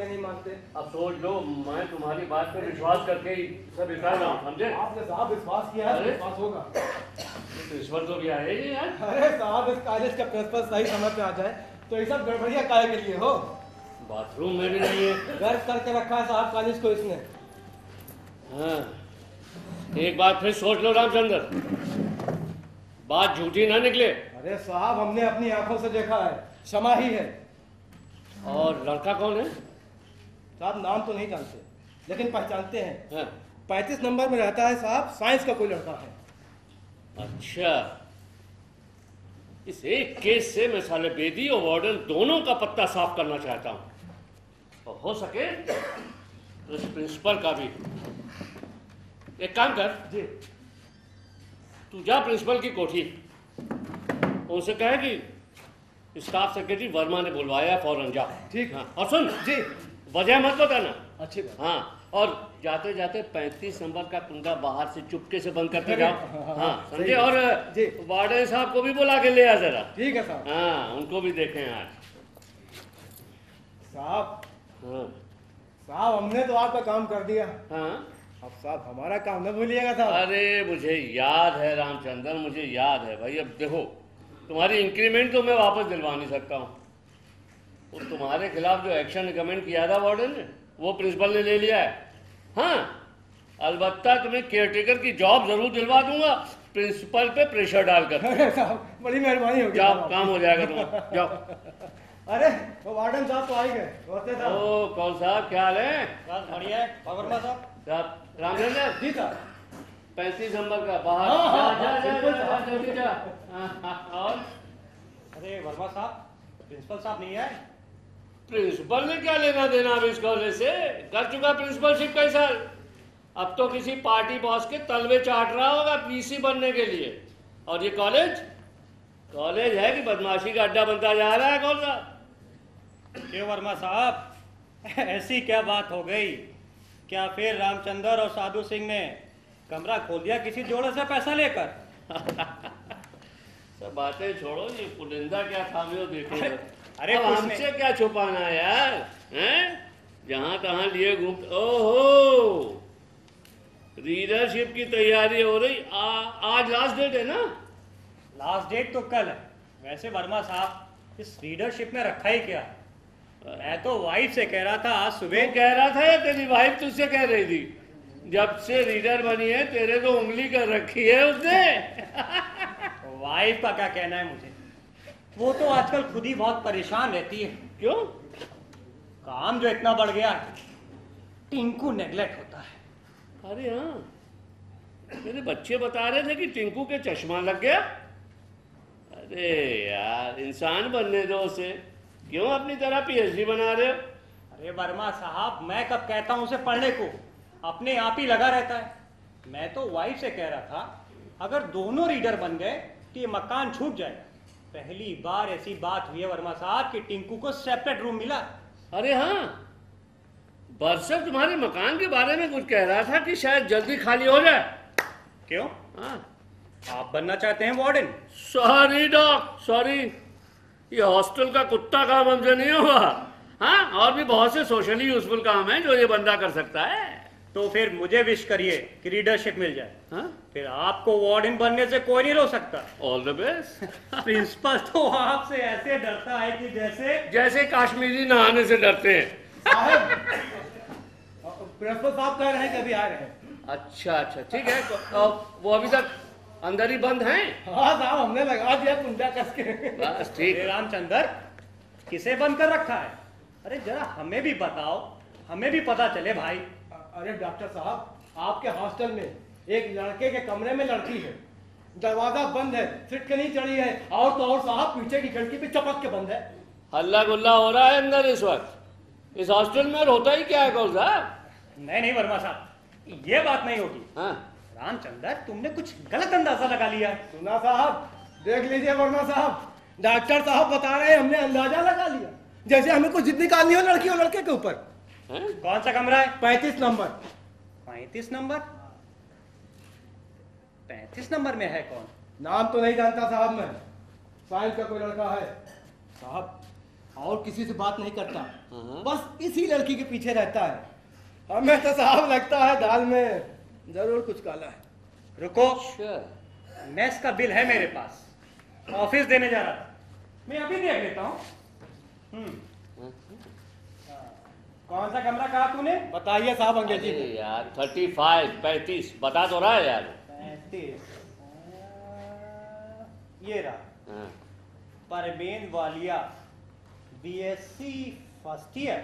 आपके नहीं मानते। अब सोच लो, मैं तुम्हारी बात पर विश्वास करके ही सब इतना रहा हूँ, समझे? आपने साहब विश्वास किया है, विश्वास होगा। प्रिंसिपल तो भी आए ही यार। अरे साहब, इस कॉलेज का प्रिंसिपल सही समय पे आ जाए तो ये सब गड़बड़िया काहे के लिए हो? बाथरूम में भी नहीं है। गर्व करके रखा है साहब कॉलेज को इसने। हाँ, एक बात फिर सोच लो रामचंद्र, बात झूठी ना निकले। अरे साहब, हमने अपनी आंखों से देखा है, क्षमा ही है। और लड़का कौन है? साहब नाम तो नहीं जानते, लेकिन पहचानते हैं। हाँ। 35 नंबर में रहता है साहब, साइंस का कोई लड़का है। अच्छा, इस एक केस से मैं साले बेदी और वार्डन दोनों का पत्ता साफ करना चाहता हूं, और हो सके तो इस प्रिंसिपल का भी। एक काम कर जी। तू जा प्रिंसिपल की कोठी, उनसे कहे कि स्टाफ सेक्रेटरी वर्मा ने बुलवाया, फौरन जा। ठीक। हाँ, और सुन जी। वजह मत बताना। अच्छी बात। हाँ, और जाते जाते 35 नंबर का कुंडा बाहर से चुपके से बंद करके जाओ। हाँ, समझे? और जी। वार्डन साहब को भी बुला के ले आ जरा। ठीक है साहब। हाँ, उनको भी देखें आज। साहब, हाँ साहब हमने तो आपका काम कर दिया, हाँ। अब साहब हमारा काम न भूलिएगा साहब। अरे मुझे याद है रामचंद्र, मुझे याद है भाई। अब देखो, तुम्हारी इंक्रीमेंट तो मैं वापस दिलवा नहीं सकता हूँ। और तुम्हारे खिलाफ जो एक्शन रिकमेंड किया था वार्डन ने, वो प्रिंसिपल ने ले लिया है। हाँ, अलबत्ता तुम्हें केयरटेकर की जॉब जरूर दिलवा दूंगा, प्रिंसिपल पे प्रेशर डालकर। अरे साहब, बड़ी मेहरबानी होगी। जाओ, काम हो जाएगा तुम्हारा, जाओ। अरे वो वार्डन साहब तो आ ही गए। नमस्ते साहब। ओ कौन साहब, क्या हाल है? बढ़िया है। वर्मा साहब। साहब रामचंद्र जी साहब। 35 नंबर का बाहर। हाँ, हाँ, जा, जा, बिल्कुल जा, साहब। जा, जल्दी जा। और अरे वर्मा साहब, प्रिंसिपल साहब नहीं आए? प्रिंसिपल ने क्या लेना देना अब इस कॉलेज से? कर चुका प्रिंसिपलशिप कई साल। अब तो किसी पार्टी बॉस के तलवे चाट रहा होगा पीसी बनने के लिए। और ये कॉलेज है कि बदमाशी का अड्डा बनता जा रहा है? कौन सा? क्यों वर्मा साहब, ऐसी क्या बात हो गई? क्या फिर रामचंद्र और साधु सिंह ने कमरा खोल दिया किसी जोड़े से पैसा लेकर? सब बातें छोड़ो, ये पुलिंदा क्या था वो देखो। अरे अब कुछ हमसे क्या छुपाना है यार, हैं? जहां तहां लिए घूम। ओहो, रीडरशिप की तैयारी हो रही। आज लास्ट डेट है ना? लास्ट डेट तो कल है। वैसे वर्मा साहब, इस रीडरशिप में रखा ही क्या? मैं तो वाइफ से कह रहा था आज सुबह। तू कह रहा था या तेरी वाइफ तुझसे कह रही थी? जब से रीडर बनी है तेरे को उंगली कर रखी है उसने। वाइफ का क्या कहना है मुझे? वो तो आजकल खुद ही बहुत परेशान रहती है। क्यों? काम जो इतना बढ़ गया है, टिंकू नेग्लेक्ट होता है। अरे हाँ, मेरे बच्चे बता रहे थे कि टिंकू के चश्मा लग गया। अरे यार, इंसान बनने दो उसे, क्यों अपनी तरह पीएचडी बना रहे हो? अरे वर्मा साहब, मैं कब कहता हूं उसे पढ़ने को, अपने आप ही लगा रहता है। मैं तो वाइफ से कह रहा था, अगर दोनों रीडर बन गए तो ये मकान छूट जाएगा। पहली बार ऐसी बात हुई है वर्मा साहब कि टिंकू को सेपरेट रूम मिला। अरे हाँ, बरसत तुम्हारे मकान के बारे में कुछ कह रहा था कि शायद जल्दी खाली हो जाए। क्यों? हाँ, आप बनना चाहते हैं वार्डन? सॉरी डॉक, सॉरी, ये हॉस्टल का कुत्ता काम हमसे नहीं होगा। हाँ, और भी बहुत से सोशली यूजफुल काम है जो ये बंदा कर सकता है। तो फिर मुझे विश करिए कि रीडरशिप मिल जाए। हाँ? फिर आपको वार्डन बनने से कोई नहीं रोक सकता। All the best. प्रिंसिपल तो आपसे ऐसे डरता है कि जैसे काश्मीरी नहाने से डरते हैं। साहब, प्रिंसिपल साहब कह रहे हैं कि अभी आ रहे हैं। अच्छा अच्छा, ठीक है। वो अभी तक अंदर ही बंद हैं? हाँ साहब, हमने लगा दिया कुंडा कस के। बस ठीक। रामचंद्र, किसे बंद कर रखा है? अरे जरा हमें भी बताओ, हमें भी पता चले भाई। अरे डॉक्टर साहब, आपके हॉस्टल में एक लड़के के कमरे में लड़की है, दरवाजा बंद है, सिटकनी चढ़ी है, और तो और साहब पीछे की खिड़की पे चपक के बंद है। हल्ला गुल्ला हो रहा है अंदर इस वक्त इस हॉस्टल में, और होता ही क्या है कौन साहब? नहीं वर्मा साहब, ये बात नहीं होगी। हाँ? रामचंद्र, तुमने कुछ गलत अंदाजा लगा लिया। सुना साहब, देख लीजिए वर्मा साहब, डॉक्टर साहब बता रहे हैं हमने अंदाजा लगा लिया, जैसे हमें कुछ जिद निकालनी हो लड़की और लड़के के ऊपर। कौन सा कमरा है? 35 नंबर। 35 नंबर? 35 नंबर में है कौन? नाम तो नहीं जानता साहब मैं, साइंस का कोई लड़का है। साहब और किसी से बात नहीं करता, हाँ। बस इसी लड़की के पीछे रहता है। हमें तो साहब लगता है दाल में जरूर कुछ काला है। रुको, अच्छा, मेस का बिल है मेरे पास, ऑफिस देने जा रहा था, मैं अभी देख लेता हूँ। कौन सा कमरा कहा तूने? बताइए साहब अंग्रेजी अरे में। यार 35 बता तो रहा है यार। 35, ये रहा। हाँ। Parveen Walia, BSc first year.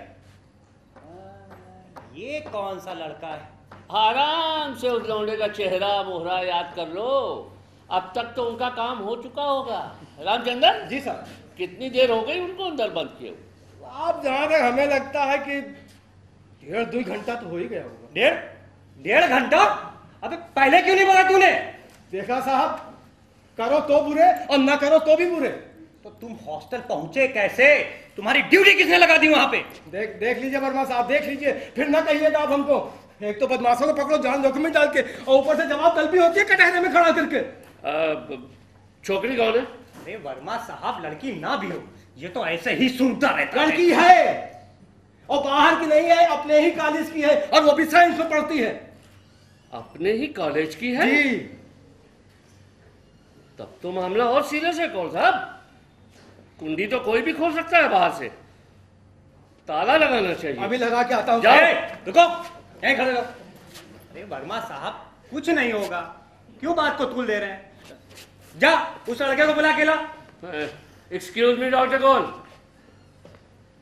ये कौन सा लड़का है? आराम से उस लौंडे का चेहरा मोहरा याद कर लो, अब तक तो उनका काम हो चुका होगा। रामचंद्र जी सर। कितनी देर हो गई उनको अंदर बंद किए हुए? आप जहां तक हमें लगता है कि 1.5-2 घंटा तो हो ही गया होगा। 1.5 घंटा? अबे पहले क्यों नहीं बोला तूने? देखा साहब, करो तो बुरे और ना करो तो भी बुरे। तो तुम हॉस्टल पहुंचे कैसे? तुम्हारी ड्यूटी किसने लगा दी वहां पे? देख लीजिए वर्मा साहब, देख लीजिए, फिर ना कहिएगा आप हमको। एक तो बदमाशों को पकड़ो जान जोखिम में डाल के, और ऊपर से जवाब तलबी होती है कटहरे में खड़ा करके। छोकरी कौन है? अरे वर्मा साहब, लड़की ना भी हो, ये तो ऐसे ही सुनता रहता है। लड़की है और बाहर की नहीं है, अपने ही कॉलेज की है, और वो भी साइंस में पढ़ती है। अपने ही कॉलेज की है? जी। तब तो मामला और सीरियस है कौन साहब। कुंडी तो कोई भी खोल सकता है बाहर से, ताला लगाना चाहिए। अभी लगा के आता हूँ। जाओ। रुको, यहीं खड़े रहो। अरे वर्मा साहब, कुछ नहीं होगा, क्यों बात को तूल दे रहे हैं? जा उस लड़के को बुला के ला। Excuse me doctor call,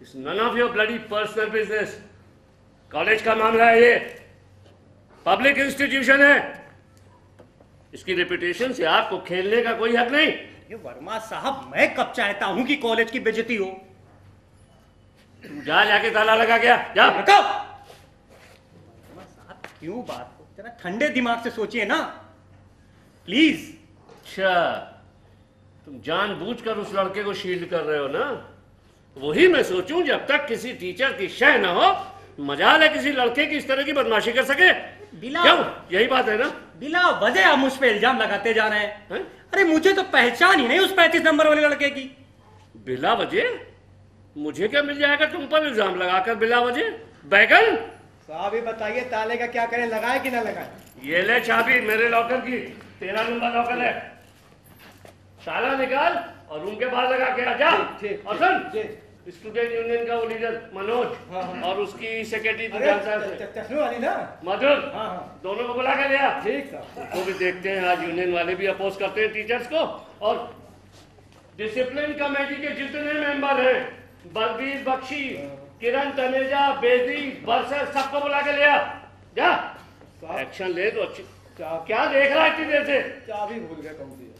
it's none of your bloody personal business. College का मामला है, ये पब्लिक इंस्टीट्यूशन है, इसकी रेपुटेशन से आपको खेलने का कोई हक नहीं। ये वर्मा साहब, मैं कब चाहता हूं कि कॉलेज की बेइज्जती हो? जा जाके ताला लगा गया, जा। रुको। वर्मा साहब, क्यों बात को जरा ठंडे दिमाग से सोचिए ना, प्लीज। अच्छा, तुम जानबूझकर उस लड़के को शील्ड कर रहे हो ना? वही मैं सोचूं, जब तक किसी टीचर की शय ना हो, मजाल है किसी लड़के की इस तरह की बदमाशी कर सके। क्यों? यही बात है ना? बिला वजह आप मुझ पे इल्जाम लगाते जा रहे हैं। है? अरे मुझे तो पहचान ही नहीं उस 35 नंबर वाले लड़के की। बिला वजह? मुझे क्या मिल जाएगा तुम पर इल्जाम लगाकर बिला वजह? बैगन साहब ये बताइए, ताले का क्या करें, लगाए कि ना लगाए? ये ले चाबी मेरे लॉकर की, 13 नंबर लॉकर है, ताला निकाल और रूम के बाहर लगा के आ जा। ठीक, और सुन, ठीक। स्टूडेंट यूनियन का वो लीडर मनोज, हाँ। और उसकी सेक्रेटरी अरे चश्मे वाली ना? मधुर, हाँ। दोनों को बुला के लिया। ठीक साहब। वो भी देखते हैं, आज यूनियन वाले भी अपोज करते हैं टीचर्स को। और डिसिप्लिन कमेटी के जितने मेंबर हैं, बलबीर बख्शी, किरण तनेजा, बेदी, बरसर, सबको बुला के लिया। जा, एक्शन ले दो। अच्छी क्या देख रहा है इतनी देर से? चाबी भूल गया कौन सी है।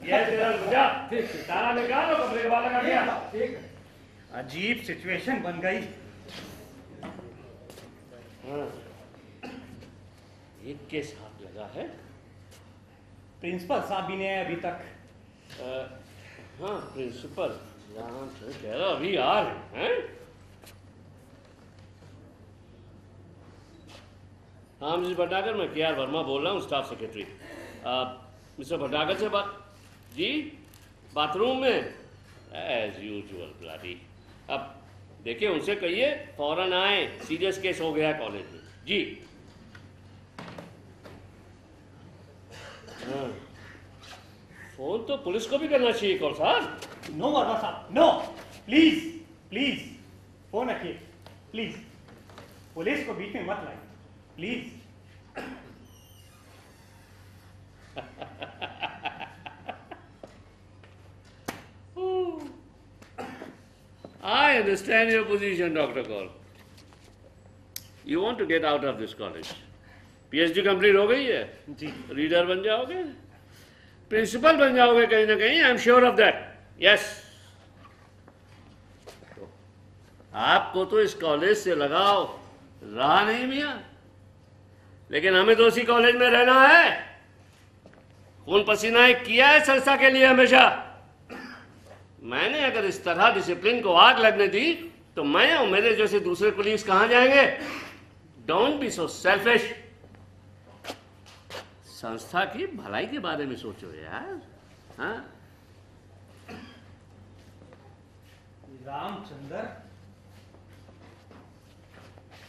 ये तेरा जा, ठीक। ताला निकाल और कमरे के बाहर लगा दिया। ठीक है। अजीब सिचुएशन बन गई। हाँ, एक केस हाथ लगा है। प्रिंसिपल साहब भी नहीं है अभी तक। हाँ, प्रिंसिपल यहाँ से कह रहा अभी आ रहे हैं। हाँ मिस्टर भटनागर, मैं के आर वर्मा बोल रहा हूँ, स्टाफ सेक्रेटरी। मिस्टर भटनागर से बात जी? बाथरूम में एज यूजुअल ब्लडी। अब देखिए, उनसे कहिए फौरन आए, सीरियस केस हो गया कॉलेज में जी। हाँ, फोन तो पुलिस को भी करना चाहिए कौन साहब। नो वर्मा साहब, नो, प्लीज प्लीज फोन रखिए, प्लीज। पुलिस को बीच में मत लाइए, please. I understand your position, Dr. Kaur. You want to get out of this college. PhD complete हो गई है जी। रीडर बन जाओगे, प्रिंसिपल बन जाओगे कहीं ना कहीं, I am sure of that. Yes, आपको तो इस कॉलेज से लगाव रहा नहीं मियां, लेकिन हमें तो उसी कॉलेज में रहना है। खून पसीना एक किया है संस्था के लिए हमेशा। मैंने अगर इस तरह डिसिप्लिन को आग लगने दी तो मैं और मेरे जैसे दूसरे पुलिस कहां जाएंगे? Don't be so selfish. संस्था की भलाई के बारे में सोचो यार। हाँ, रामचंद्र,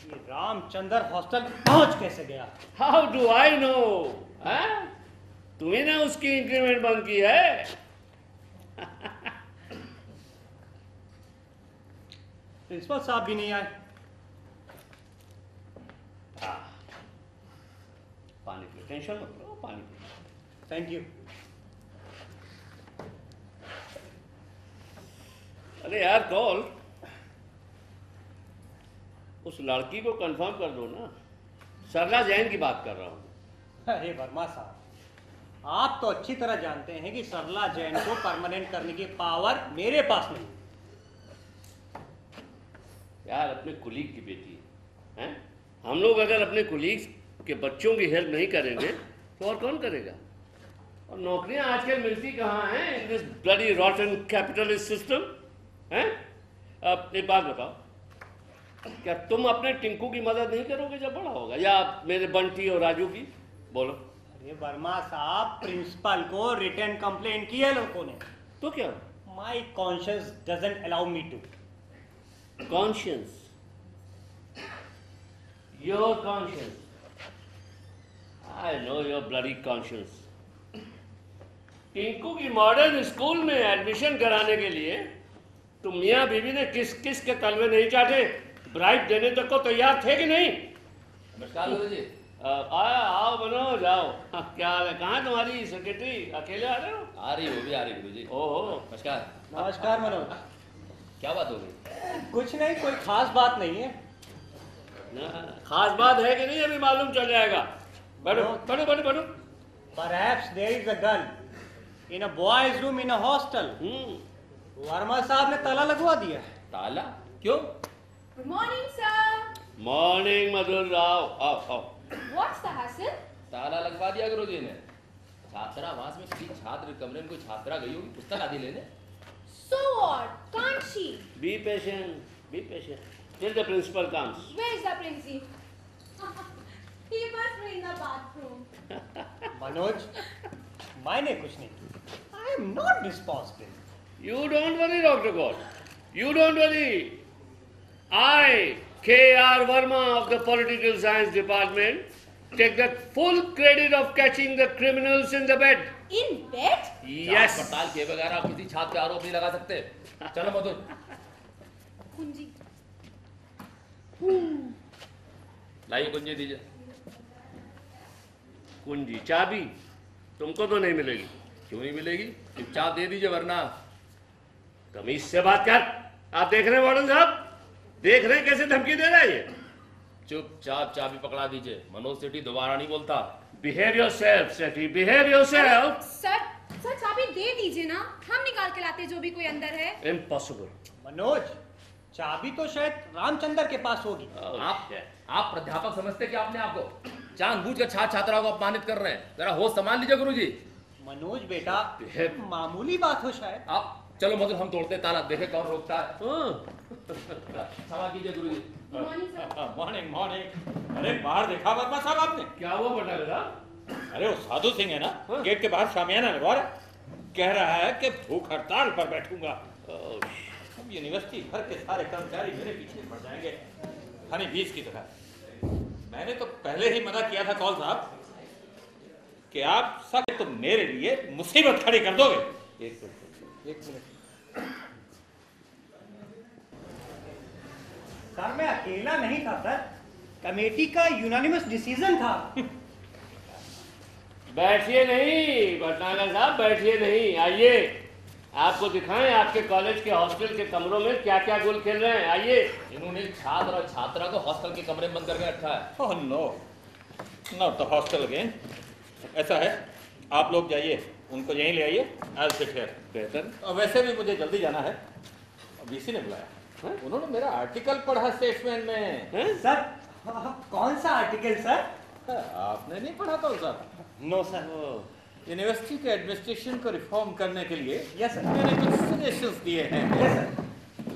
ये रामचंद्र हॉस्टल पहुंच कैसे गया? How do I know? तुम्ही ने उसकी इंक्रीमेंट बंद की है। प्रिंसिपल साहब भी नहीं आए। पानी पी, टेंशन मत लो, पानी पी। Thank you. अरे यार कॉल, उस लड़की को कंफर्म कर दो ना। सरला जैन की बात कर रहा हूं। अरे वर्मा साहब, आप तो अच्छी तरह जानते हैं कि सरला जैन को परमानेंट करने की पावर मेरे पास नहीं। यार अपने कुलीग की बेटी है, हैं? हम लोग अगर अपने कुलीग्स के बच्चों की हेल्प नहीं करेंगे तो और कौन करेगा? और नौकरियां आजकल मिलती कहाँ हैं in this bloody रॉटन capitalist system, हैं? अब एक बात बताओ, क्या तुम अपने टिंकू की मदद नहीं करोगे जब बड़ा होगा, या मेरे बंटी और राजू की? बोलो। अरे वर्मा साहब, प्रिंसिपल को रिटर्न कंप्लेंट की है लोगों ने। तो क्या? My conscious doesn't allow me to. Conscience, your conscience, I know your bloody conscience. Tinku की मॉडर्न स्कूल में एडमिशन कराने के लिए तुम मियाँ बीवी ने किस किस के तलवे नहीं चाटे, ब्राइट देने तक को तैयार थे कि नहीं? नमस्कार गुरु जी। आओ मनोज आओ। क्या हाल है? कहाँ तुम्हारी सेक्रेटरी? अकेले आ रहे हो? आ रही वो भी आ रही गुरु जी। ओहो, नमस्कार। नमस्कार मनोज। क्या बात हो गई? कुछ नहीं, कोई खास बात नहीं है। खास बात है कि नहीं अभी मालूम चल जाएगा। बैठो बैठो बैठो बैठो। Perhaps there is a girl in a boys' room in a hostel. Verma साहब ने ताला लगवा दिया है। ताला? क्यों? Good morning, sir. मॉर्निंग मधुर राव, आओ आओ। What's the hassle? ताला लगवा दिया गुरु जी ने। छात्रावास में किसी छात्र कमरे में कोई छात्रा गई होगी पुस्तक आदि लेने। So what? Can't she? Be patient, be patient. Till the principal comes. Where's the principal? He must be in the bathroom. Manoj, मैंने कुछ नहीं किया। I am not responsible. You don't worry, Dr. God. You don't worry. I, K.R. Verma of the Political Science Department, take the full credit of catching the criminals in the bed. In bed? Yes. जांच पड़ताल किए बगैर आप किसी छात्र पे आरोप नहीं लगा सकते। चलो मधुर। कुंजी। लाइए कुंजी दीजिए। कुंजी, चाबी तुमको तो नहीं मिलेगी। क्यों नहीं मिलेगी? चुपचाप दे दीजिए वरना। तमीज से बात कर। आप देख रहे हैं वार्डन साहब, देख रहे हैं कैसे धमकी दे रहा है ये। चुपचाप चाबी पकड़ा दीजिए। मनोज सेठी दोबारा नहीं बोलता। Behave yourself, सेठी, behave yourself. सर चाबी दे दीजिए ना, हम निकाल के लाते जो भी कोई अंदर है। Impossible. मनोज, चाबी तो शायद रामचंद्र के पास होगी। आप प्राध्यापक समझते क्या अपने आप को? जानबूझ कर छात्र छात्राओं को अपमानित कर रहे हैं। जरा होश संभाल लीजिए गुरु जी। मनोज बेटा, मामूली बात हो शायद। आप चलो मधुर हम तोड़ते ताला, देखे कौन रोकता है। क्षमा कीजिए गुरु जी। Morning morning. अरे बाहर देखा वर्मा साहब आपने? क्या हुआ बटा? अरे वो साधु सिंह है ना, गेट के बाहर शामियाना लगवा रहा है। कह रहा है कि भूख हड़ताल पर बैठूंगा। अब यूनिवर्सिटी भर के सारे कर्मचारी मेरे पीछे पड़ जाएंगे, हनी बीस की तरह। मैंने तो पहले ही मना किया था कौल साहब कि आप सब तो मेरे लिए मुसीबत खड़ी कर दोगे। एक मिनट। सर मैं अकेला नहीं था सर, कमेटी का यूनानिमस डिसीजन था। बैठिए नहीं भटनागर साहब, बैठिए नहीं, आइए आपको दिखाएं आपके कॉलेज के हॉस्टल के कमरों में क्या क्या गुल खिल रहे हैं। आइए। इन्होंने छात्र और छात्रा को हॉस्टल के कमरे में बंद करके रखा है। Oh no, not the hostel again. ऐसा है, आप लोग जाइए, उनको यहीं ले आइए। I will sit here. बेहतर। वैसे भी मुझे जल्दी जाना है, बीसी ने बुलाया। उन्होंने मेरा आर्टिकल पढ़ा स्टेटमेंट में। सर कौन सा आर्टिकल सर? आपने नहीं पढ़ा कौन सा? No sir. यूनिवर्सिटी के एडमिनिस्ट्रेशन को रिफॉर्म करने के लिए यस सर। मैंने कुछ सजेशंस दिए हैं। Yes sir.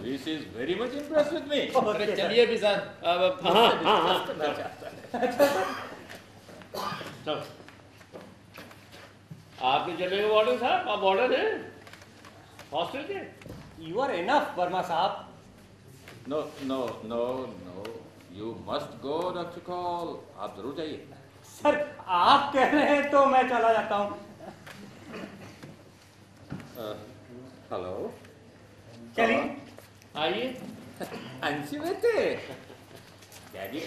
This is very much impress with me. अरे चलिए भी सर। चलो आप भी चलेंगे वार्डन साहब? आप वार्डन हैं हॉस्टल के? यू आर इनफ वर्मा साहब। No no no no, you must go doctor call, आप जरूर जाइए। सर आप कह रहे हैं तो मैं चला जाता हूँ। हेलो, चलिए आइए। अंशी बेटे, डैडी